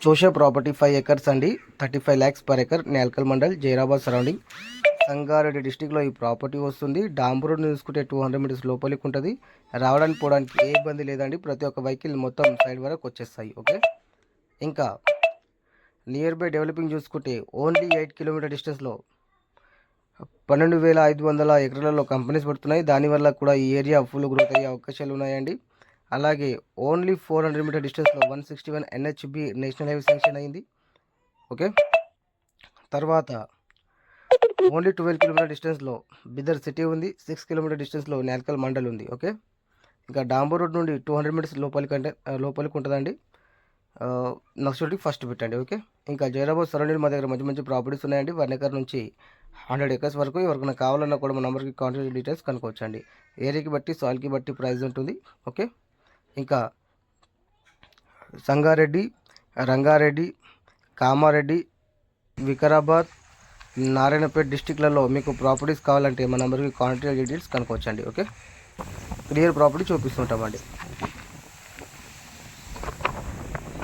చూసే property 5 acres అండి, 35 lakhs per acre, Nyalkal mandal, Zaheerabad surrounding, Sangareddy డిస్టిక్లో ఈ ప్రాపర్టీ వస్తుంది. డాంబర్ రోడ్ చూసుకుంటే 200 meters లోపలికి ఉంటుంది. రావడానికి పోవడానికి ఏ ఇబ్బంది లేదండి. ప్రతి ఒక్క వెహికల్ మొత్తం సైడ్ వరకు వచ్చేస్తాయి. ఓకే, ఇంకా నియర్ బై డెవలపింగ్ చూసుకుంటే ఓన్లీ 8 kilometer డిస్టెన్స్లో 12,500 ఎకరాలలో కంపెనీస్ పడుతున్నాయి. దానివల్ల కూడా ఈ ఏరియా ఫుల్ గ్రోత్ అయ్యే అవకాశాలు ఉన్నాయండి. అలాగే ఓన్లీ 400 meter డిస్టెన్స్లో 161 NHB నేషనల్ హైవే శాంక్షన్ అయింది. ఓకే, తర్వాత ఓన్లీ 12 kilometer డిస్టెన్స్లో బిదర్ సిటీ ఉంది. 6 kilometer డిస్టెన్స్లో నేల్కల్ మండల్ ఉంది. ఓకే, ఇంకా డాంబర్ రోడ్ నుండి 200 meters లోపలికి ఉంటుందండి. నెక్స్ట్ ఫస్ట్ పెట్టండి. ఓకే, ఇంకా జైరాబాద్ సరౌండింగ్ మా దగ్గర మంచి మంచి ప్రాపర్టీస్ ఉన్నాయండి. 1 acre నుంచి 100 acres వరకు. ఎవరికైనా కావాలన్నా కూడా మా నెంబర్కి కాంటాక్ట్ డీటెయిల్స్ కనుక్కోవచ్చండి. ఏరియాకి బట్టి సాయిల్కి బట్టి ప్రైస్ ఉంటుంది. ఓకే, ఇంకా సంగారెడ్డి, రంగారెడ్డి, కామారెడ్డి, వికారాబాద్, నారాయణపేట డిస్టిక్లలో మీకు ప్రాపర్టీస్ కావాలంటే మా నెంబర్కి కాంటాక్ట్ డీటెయిల్స్ కనుక్కోవచ్చండి. Okay, clear property చూపిస్తుంటామండి.